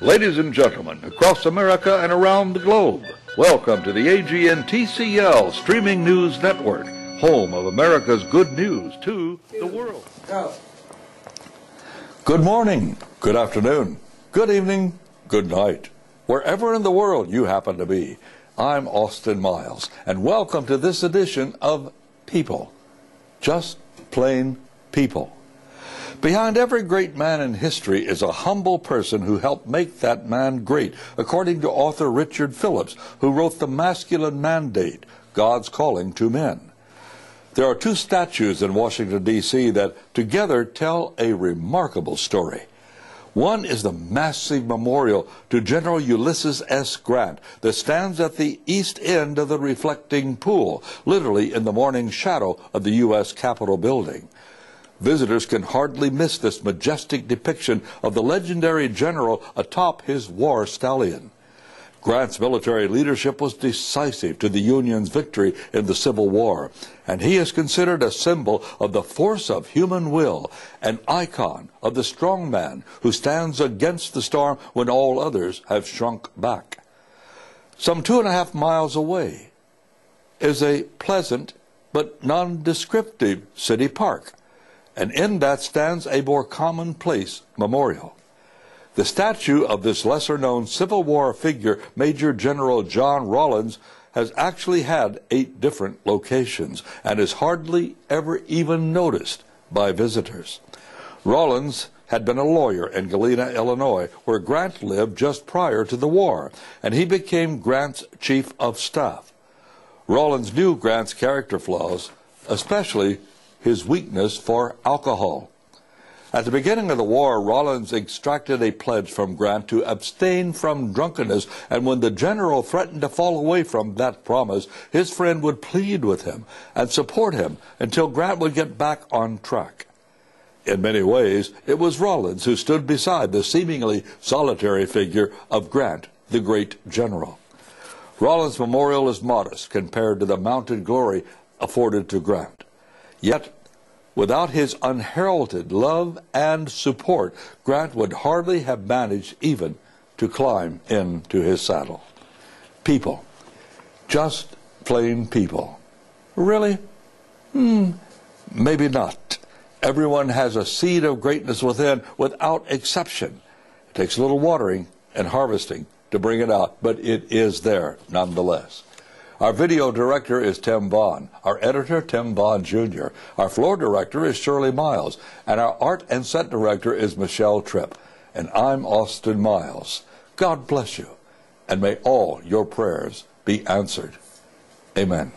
Ladies and gentlemen, across America and around the globe, welcome to the AGN TCL Streaming News Network, home of America's good news to the world. Good morning, good afternoon, good evening, good night. Wherever in the world you happen to be, I'm Austin Miles, and welcome to this edition of People. Just plain people. Behind every great man in history is a humble person who helped make that man great, according to author Richard Phillips, who wrote The Masculine Mandate, God's Calling to Men. There are two statues in Washington, D.C. that together tell a remarkable story. One is the massive memorial to General Ulysses S. Grant that stands at the east end of the reflecting pool, literally in the morning shadow of the U.S. Capitol building. Visitors can hardly miss this majestic depiction of the legendary general atop his war stallion. Grant's military leadership was decisive to the Union's victory in the Civil War, and he is considered a symbol of the force of human will, an icon of the strong man who stands against the storm when all others have shrunk back. Some 2.5 miles away is a pleasant but nondescriptive city park, and in that stands a more commonplace memorial. The statue of this lesser-known Civil War figure, Major General John Rawlins, has actually had 8 different locations and is hardly ever even noticed by visitors. Rawlins had been a lawyer in Galena, Illinois, where Grant lived just prior to the war, and he became Grant's chief of staff. Rawlins knew Grant's character flaws, especially his weakness for alcohol. At the beginning of the war, Rawlins extracted a pledge from Grant to abstain from drunkenness, and when the general threatened to fall away from that promise, his friend would plead with him and support him until Grant would get back on track. In many ways, it was Rawlins who stood beside the seemingly solitary figure of Grant, the great general. Rawlins' memorial is modest compared to the mounted glory afforded to Grant. Yet, without his unheralded love and support, Grant would hardly have managed even to climb into his saddle. People. Just plain people. Really? Maybe not. Everyone has a seed of greatness within, without exception. It takes a little watering and harvesting to bring it out, but it is there nonetheless. Our video director is Tim Vaughn. Our editor, Tim Vaughn Jr. Our floor director is Shirley Miles. And our art and set director is Michelle Tripp. And I'm Austin Miles. God bless you, and may all your prayers be answered. Amen.